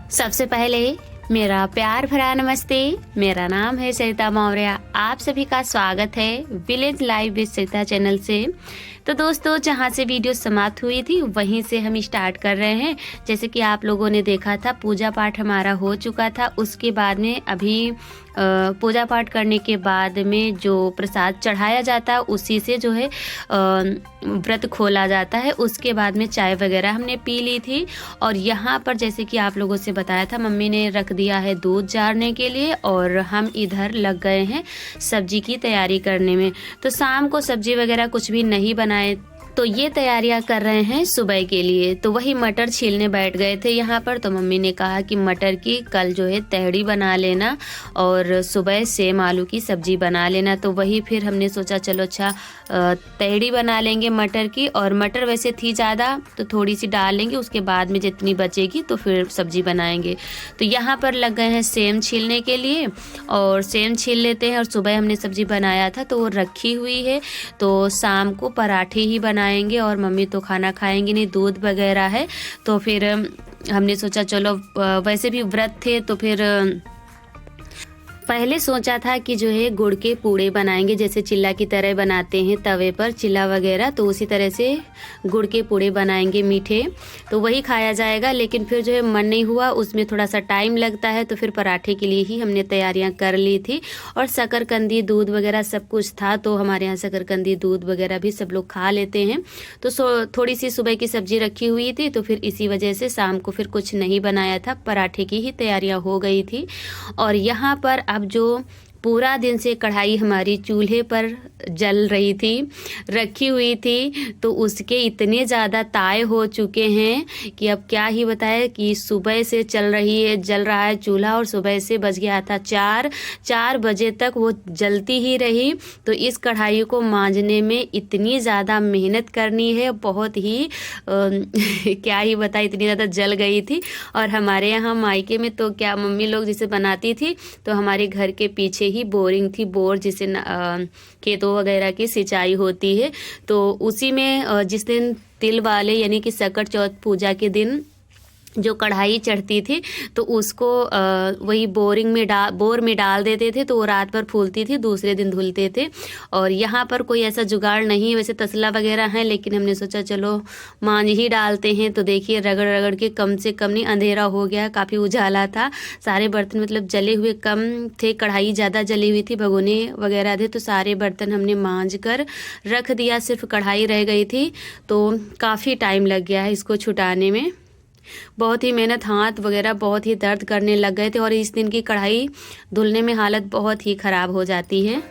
सबसे पहले मेरा प्यार भरा नमस्ते। मेरा नाम है सरिता मौर्य। आप सभी का स्वागत है village live with Sarita channel से। तो दोस्तों, जहाँ से वीडियो समाप्त हुई थी वहीं से हम स्टार्ट कर रहे हैं। जैसे कि आप लोगों ने देखा था, पूजा पाठ हमारा हो चुका था। उसके बाद में अभी पूजा पाठ करने के बाद में जो प्रसाद चढ़ाया जाता है उसी से जो है व्रत खोला जाता है। उसके बाद में चाय वगैरह हमने पी ली थी। और यहाँ पर जैसे कि आप लोगों से बताया था, मम्मी ने रख दिया है दूध जारने के लिए और हम इधर लग गए हैं सब्जी की तैयारी करने में। तो शाम को सब्जी वगैरह कुछ भी नहीं बनाए, तो ये तैयारियां कर रहे हैं सुबह के लिए। तो वही मटर छीलने बैठ गए थे यहाँ पर। तो मम्मी ने कहा कि मटर की कल जो है तहड़ी बना लेना और सुबह सेम आलू की सब्जी बना लेना। तो वही फिर हमने सोचा चलो अच्छा तहड़ी बना लेंगे मटर की। और मटर वैसे थी ज़्यादा तो थोड़ी सी डाल लेंगे, उसके बाद में जितनी बचेगी तो फिर सब्जी बनाएंगे। तो यहाँ पर लग गए हैं सेम छीलने के लिए और सेम छील लेते हैं। और सुबह हमने सब्जी बनाया था तो वो रखी हुई है। तो शाम को पराठे ही बनाएंगे और मम्मी तो खाना खाएंगी नहीं, दूध वगैरह है। तो फिर हमने सोचा चलो वैसे भी व्रत थे तो फिर पहले सोचा था कि जो है गुड़ के पूड़े बनाएंगे, जैसे चिल्ला की तरह बनाते हैं तवे पर चिल्ला वगैरह, तो उसी तरह से गुड़ के पूड़े बनाएंगे मीठे, तो वही खाया जाएगा। लेकिन फिर जो है मन नहीं हुआ, उसमें थोड़ा सा टाइम लगता है। तो फिर पराठे के लिए ही हमने तैयारियां कर ली थी। और शकरकंदी दूध वगैरह सब कुछ था, तो हमारे यहाँ शकरकंदी दूध वगैरह भी सब लोग खा लेते हैं। तो थोड़ी सी सुबह की सब्जी रखी हुई थी, तो फिर इसी वजह से शाम को फिर कुछ नहीं बनाया था, पराठे की ही तैयारियां हो गई थी। और यहाँ पर अब जो पूरा दिन से कढ़ाई हमारी चूल्हे पर जल रही थी, रखी हुई थी, तो उसके इतने ज़्यादा ताए हो चुके हैं कि अब क्या ही बताए कि सुबह से जल रहा है चूल्हा। और सुबह से बज गया था 4 बजे तक वो जलती ही रही। तो इस कढ़ाई को मांजने में इतनी ज़्यादा मेहनत करनी है, बहुत ही क्या ही बताए, इतनी ज़्यादा जल गई थी। और हमारे यहाँ मायके में तो क्या मम्मी लोग जिसे बनाती थी, तो हमारे घर के पीछे ही बोरिंग थी, बोर जिसे खेतों वगैरह की सिंचाई होती है। तो उसी में जिस दिन तिल वाले यानी कि सकट चौथ पूजा के दिन जो कढ़ाई चढ़ती थी, तो उसको वही बोर में डाल देते थे, तो वो रात भर फूलती थी, दूसरे दिन धुलते थे। और यहाँ पर कोई ऐसा जुगाड़ नहीं है, वैसे तसला वगैरह है, लेकिन हमने सोचा चलो मांझ ही डालते हैं। तो देखिए रगड़ रगड़ के कम से कम नहीं, अंधेरा हो गया, काफ़ी उजाला था, सारे बर्तन मतलब जले हुए कम थे, कढ़ाई ज़्यादा जली हुई थी, भगोने वगैरह थे। तो सारे बर्तन हमने मांझ कर रख दिया, सिर्फ कढ़ाई रह गई थी। तो काफ़ी टाइम लग गया है इसको छुटाने में, बहुत ही मेहनत, हाथ वगैरह बहुत ही दर्द करने लग गए थे। और इस दिन की कढ़ाई धुलने में हालत बहुत ही ख़राब हो जाती है।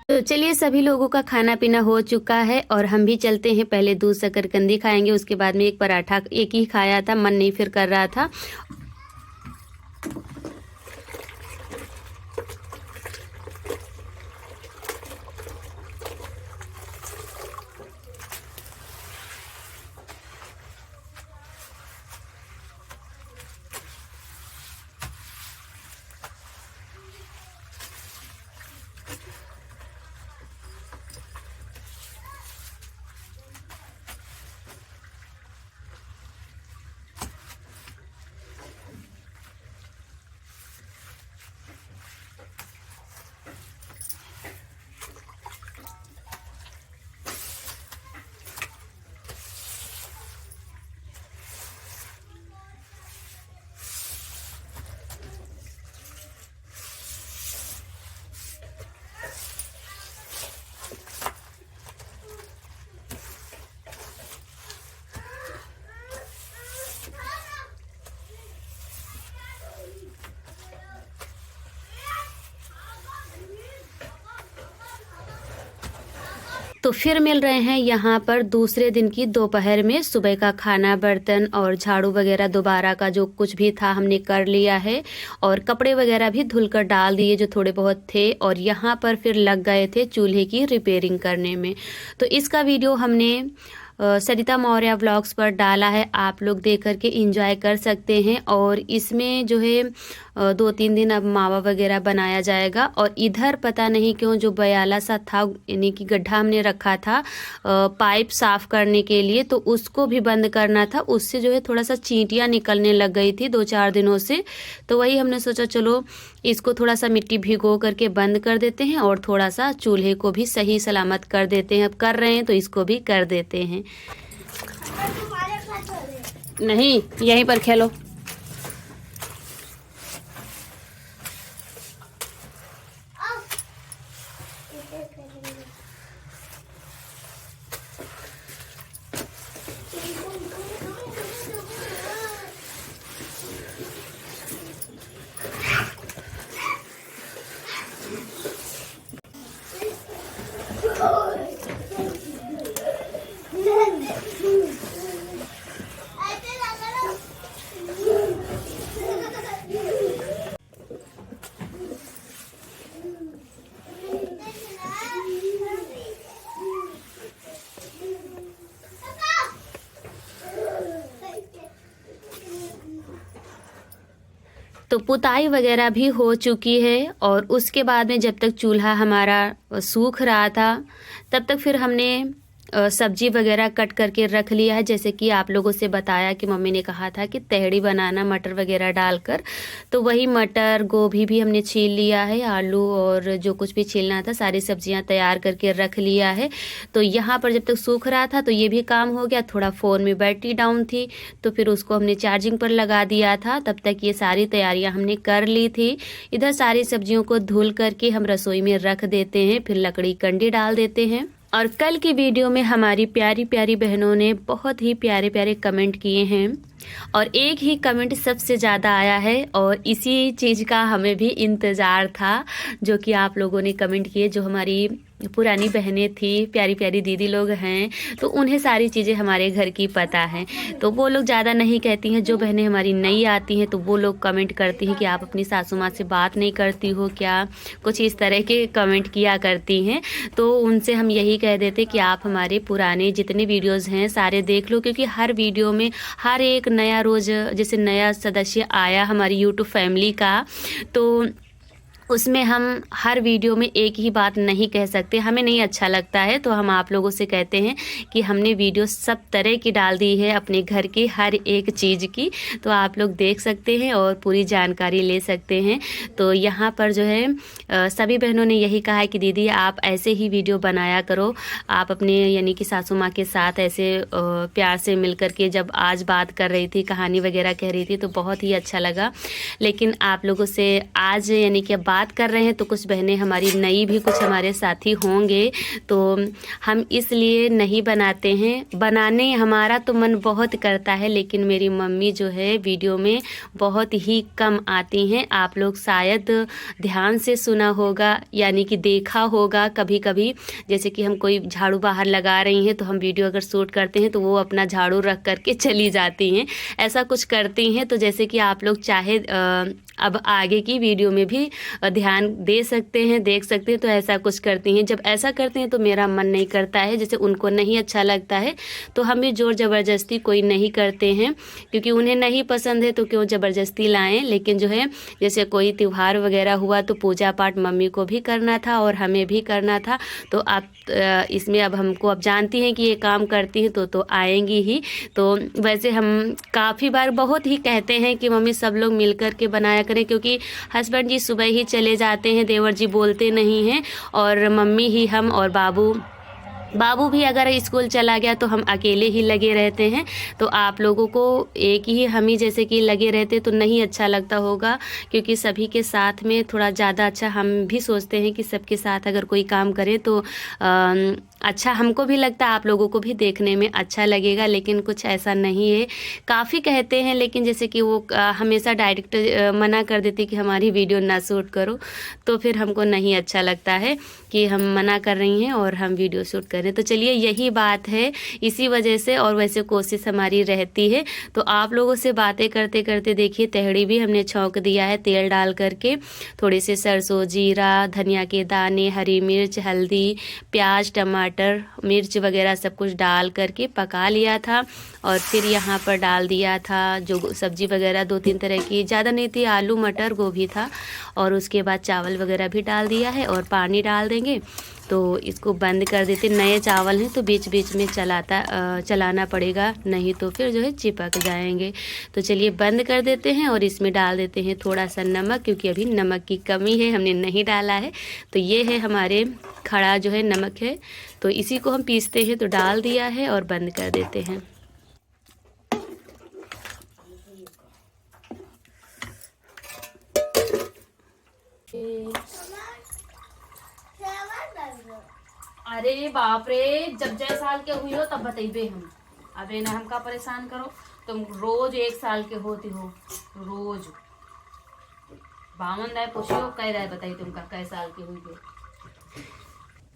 तो चलिए, सभी लोगों का खाना पीना हो चुका है और हम भी चलते हैं। पहले दूध शकरकंदी खाएंगे, उसके बाद में एक पराठा, एक ही खाया था, मन नहीं फिर कर रहा था। तो फिर मिल रहे हैं यहाँ पर दूसरे दिन की दोपहर में। सुबह का खाना, बर्तन और झाड़ू वगैरह दोबारा का जो कुछ भी था हमने कर लिया है, और कपड़े वगैरह भी धुलकर डाल दिए जो थोड़े बहुत थे, और यहाँ पर फिर लग गए थे चूल्हे की रिपेयरिंग करने में। तो इसका वीडियो हमने सरिता मौर्य व्लॉग्स पर डाला है, आप लोग देख कर के इंजॉय कर सकते हैं। और इसमें जो है 2-3 दिन अब मावा वगैरह बनाया जाएगा। और इधर पता नहीं क्यों जो बयाला सा था, यानी कि गड्ढा हमने रखा था पाइप साफ़ करने के लिए, तो उसको भी बंद करना था। उससे जो है थोड़ा सा चींटियाँ निकलने लग गई थी 2-4 दिनों से। तो वही हमने सोचा चलो इसको थोड़ा सा मिट्टी भिगो करके बंद कर देते हैं, और थोड़ा सा चूल्हे को भी सही सलामत कर देते हैं। अब कर रहे हैं तो इसको भी कर देते हैं। नहीं, यहीं पर खेलो। तो पुताई वगैरह भी हो चुकी है, और उसके बाद में जब तक चूल्हा हमारा सूख रहा था तब तक फिर हमने सब्जी वगैरह कट करके रख लिया है। जैसे कि आप लोगों से बताया कि मम्मी ने कहा था कि तहड़ी बनाना मटर वगैरह डालकर, तो वही मटर गोभी भी हमने छील लिया है, आलू और जो कुछ भी छीलना था सारी सब्जियां तैयार करके रख लिया है। तो यहाँ पर जब तक सूख रहा था तो ये भी काम हो गया। थोड़ा फ़ोन में बैटरी डाउन थी तो फिर उसको हमने चार्जिंग पर लगा दिया था, तब तक ये सारी तैयारियाँ हमने कर ली थी। इधर सारी सब्जियों को धुल करके हम रसोई में रख देते हैं, फिर लकड़ी कंडी डाल देते हैं। और कल की वीडियो में हमारी प्यारी प्यारी बहनों ने बहुत ही प्यारे प्यारे कमेंट किए हैं, और एक ही कमेंट सबसे ज़्यादा आया है, और इसी चीज़ का हमें भी इंतज़ार था, जो कि आप लोगों ने कमेंट किए। जो हमारी पुरानी बहनें थी, प्यारी प्यारी दीदी लोग हैं, तो उन्हें सारी चीज़ें हमारे घर की पता है, तो वो लोग ज़्यादा नहीं कहती हैं। जो बहनें हमारी नई आती हैं तो वो लोग कमेंट करती हैं कि आप अपनी सासू माँ से बात नहीं करती हो क्या, कुछ इस तरह के कमेंट किया करती हैं। तो उनसे हम यही कह देते कि आप हमारे पुराने जितने वीडियोज़ हैं सारे देख लो, क्योंकि हर वीडियो में हर एक नया रोज़ जैसे नया सदस्य आया हमारी यूट्यूब फैमिली का, तो उसमें हम हर वीडियो में एक ही बात नहीं कह सकते, हमें नहीं अच्छा लगता है। तो हम आप लोगों से कहते हैं कि हमने वीडियो सब तरह की डाल दी है, अपने घर की हर एक चीज़ की, तो आप लोग देख सकते हैं और पूरी जानकारी ले सकते हैं। तो यहाँ पर जो है सभी बहनों ने यही कहा है कि दीदी आप ऐसे ही वीडियो बनाया करो, आप अपने यानी कि सासू माँ के साथ ऐसे प्यार से मिल कर के जब आज बात कर रही थी, कहानी वगैरह कह रही थी, तो बहुत ही अच्छा लगा। लेकिन आप लोगों से आज यानी कि बात कर रहे हैं तो कुछ बहनें हमारी नई भी कुछ हमारे साथी होंगे, तो हम इसलिए नहीं बनाते हैं। बनाने हमारा तो मन बहुत करता है, लेकिन मेरी मम्मी जो है वीडियो में बहुत ही कम आती हैं। आप लोग शायद ध्यान से सुना होगा, यानी कि देखा होगा कभी कभी, जैसे कि हम कोई झाड़ू बाहर लगा रही हैं तो हम वीडियो अगर शूट करते हैं तो वो अपना झाड़ू रख करके चली जाती हैं, ऐसा कुछ करती हैं। तो जैसे कि आप लोग चाहे अब आगे की वीडियो में भी ध्यान दे सकते हैं, देख सकते हैं, तो ऐसा कुछ करती हैं। जब ऐसा करते हैं तो मेरा मन नहीं करता है, जैसे उनको नहीं अच्छा लगता है तो हम भी ज़ोर ज़बरदस्ती कोई नहीं करते हैं, क्योंकि उन्हें नहीं पसंद है तो क्यों ज़बरदस्ती लाएं। लेकिन जो है जैसे कोई त्यौहार वगैरह हुआ तो पूजा पाठ मम्मी को भी करना था और हमें भी करना था, तो आप इसमें अब हमको अब जानती हैं कि ये काम करती हैं तो आएंगी ही। तो वैसे हम काफ़ी बार बहुत ही कहते हैं कि मम्मी सब लोग मिल कर के बनाया करें, क्योंकि हस्बैंड जी सुबह ही चले जाते हैं, देवर जी बोलते नहीं हैं, और मम्मी ही हम और बाबू भी अगर स्कूल चला गया तो हम अकेले ही लगे रहते हैं। तो आप लोगों को एक ही हम ही जैसे कि लगे रहते तो नहीं अच्छा लगता होगा, क्योंकि सभी के साथ में थोड़ा ज़्यादा अच्छा हम भी सोचते हैं कि सबके साथ अगर कोई काम करे तो अच्छा हमको भी लगता है, आप लोगों को भी देखने में अच्छा लगेगा, लेकिन कुछ ऐसा नहीं है। काफ़ी कहते हैं, लेकिन जैसे कि वो हमेशा डायरेक्ट मना कर देती कि हमारी वीडियो ना शूट करो, तो फिर हमको नहीं अच्छा लगता है कि हम मना कर रही हैं और हम वीडियो शूट कर रहे हैं। तो चलिए यही बात है, इसी वजह से, और वैसे कोशिश हमारी रहती है। तो आप लोगों से बातें करते करते देखिए तहड़ी भी हमने छौंक दिया है तेल डाल करके। थोड़े से सरसों, जीरा, धनिया के दाने, हरी मिर्च, हल्दी, प्याज, टमाटर, मिर्च वगैरह सब कुछ डाल करके पका लिया था। और फिर यहाँ पर डाल दिया था जो सब्जी वगैरह 2-3 तरह की, ज़्यादा नहीं थी, आलू मटर गोभी था। और उसके बाद चावल वगैरह भी डाल दिया है और पानी डाल देंगे। तो इसको बंद कर देते। नए चावल हैं तो बीच बीच में चलाना पड़ेगा, नहीं तो फिर जो है चिपक जाएंगे। तो चलिए बंद कर देते हैं और इसमें डाल देते हैं थोड़ा सा नमक, क्योंकि अभी नमक की कमी है, हमने नहीं डाला है। तो ये है हमारे खड़ा जो है नमक है, तो इसी को हम पीसते हैं, तो डाल दिया है और बंद कर देते हैं। अरे बाप रे, जब 6 साल के हुई हो तब बतेबे हम। अबे ना हमका परेशान करो, तुम रोज 1 साल के होती हो, रोज बामन राय पूछियो कह रहा है, बताइए तुमका कै साल के हुई हो।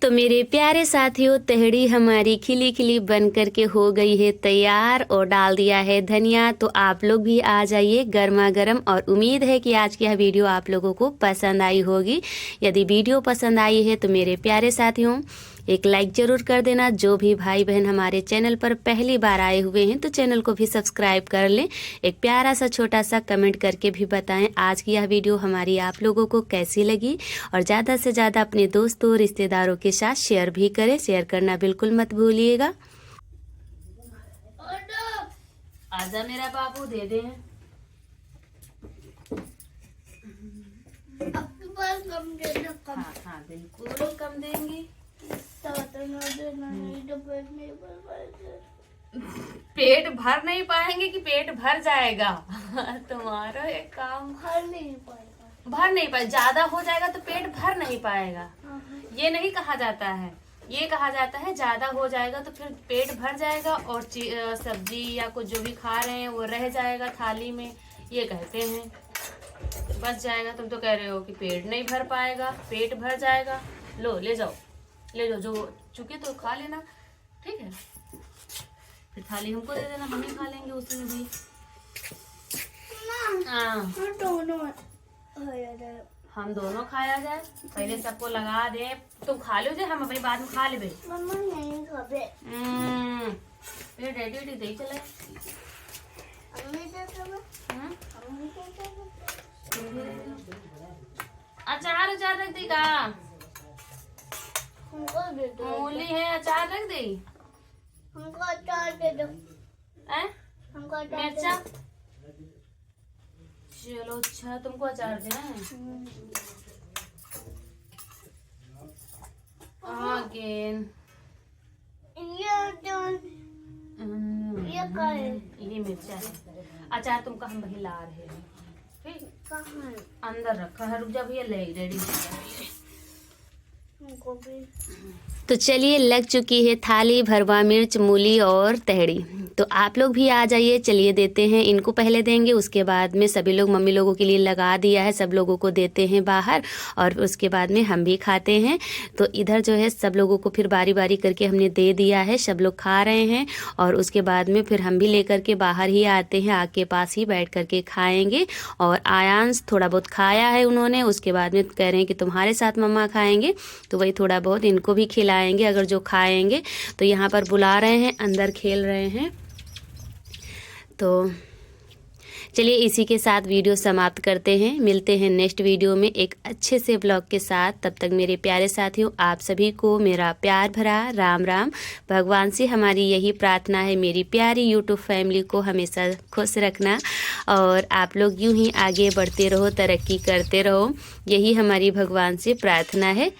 तो मेरे प्यारे साथियों, तहड़ी हमारी खिली खिली बन करके हो गई है तैयार और डाल दिया है धनिया। तो आप लोग भी आ जाइए गर्मा गर्म, और उम्मीद है कि आज की यह वीडियो आप लोगों को पसंद आई होगी। यदि वीडियो पसंद आई है तो मेरे प्यारे साथियों एक लाइक ज़रूर कर देना। जो भी भाई बहन हमारे चैनल पर पहली बार आए हुए हैं तो चैनल को भी सब्सक्राइब कर लें। एक प्यारा सा छोटा सा कमेंट करके भी बताएं आज की यह वीडियो हमारी आप लोगों को कैसी लगी, और ज़्यादा से ज़्यादा अपने दोस्तों रिश्तेदारों के साथ शेयर भी करें। शेयर करना बिल्कुल मत भूलिएगा। आजा मेरा बाबू, दे दे। हाँ हाँ बिल्कुल कम देंगे। पेट भर नहीं पाएंगे कि पेट भर जाएगा? तुम्हारा एक काम भर नहीं पाए, ज्यादा हो जाएगा तो पेट भर नहीं पाएगा, ये नहीं कहा जाता है। ये कहा जाता है ज्यादा हो जाएगा तो फिर पेट भर जाएगा और सब्जी या कुछ जो भी खा रहे हैं वो रह जाएगा थाली में, ये कहते हैं बच जाएगा। तुम तो कह रहे हो कि पेट नहीं भर पाएगा, पेट भर जाएगा। लो ले जाओ, ले जाओ, जो चुके तो खा लेना, ठीक है। फिर थाली हमको दे देना, हम ही खा लेंगे उसी में भी। हाँ हम दोनों खाया जाए, पहले सबको लगा दे। तुम खा लो, हम अपनी बाद में खा ले। फिर डैडी दे चले। अचार रख दी का? मूली है, अचार रख दी। हमको अचार दे दो। हमको मिर्चा, चलो अच्छा तुमको अचार दें। अगेन ये मिर्चा है, अचार तुमका हम वही ला रहे हैं। ठीक अंदर रखा है, रुक जा भैया, ले रेडी तो चलिए लग चुकी है थाली भरवा मिर्च, मूली और तहड़ी। तो आप लोग भी आ जाइए। चलिए देते हैं, इनको पहले देंगे, उसके बाद में सभी लोग, मम्मी लोगों के लिए लगा दिया है, सब लोगों को देते हैं बाहर, और उसके बाद में हम भी खाते हैं। तो इधर जो है सब लोगों को फिर बारी बारी करके हमने दे दिया है, सब लोग खा रहे हैं। और उसके बाद में फिर हम भी लेकर के बाहर ही आते हैं, आग के पास ही बैठ करके खाएंगे। और आयांश थोड़ा बहुत खाया है उन्होंने, उसके बाद में कह रहे हैं कि तुम्हारे साथ मम्मा खाएंगे, तो वही थोड़ा बहुत इनको भी खिलाएंगे अगर जो खाएंगे। तो यहाँ पर बुला रहे हैं, अंदर खेल रहे हैं। तो चलिए इसी के साथ वीडियो समाप्त करते हैं, मिलते हैं नेक्स्ट वीडियो में एक अच्छे से ब्लॉग के साथ। तब तक मेरे प्यारे साथियों, आप सभी को मेरा प्यार भरा राम राम। भगवान से हमारी यही प्रार्थना है, मेरी प्यारी यूट्यूब फैमिली को हमेशा खुश रखना, और आप लोग यूं ही आगे बढ़ते रहो, तरक्की करते रहो, यही हमारी भगवान से प्रार्थना है।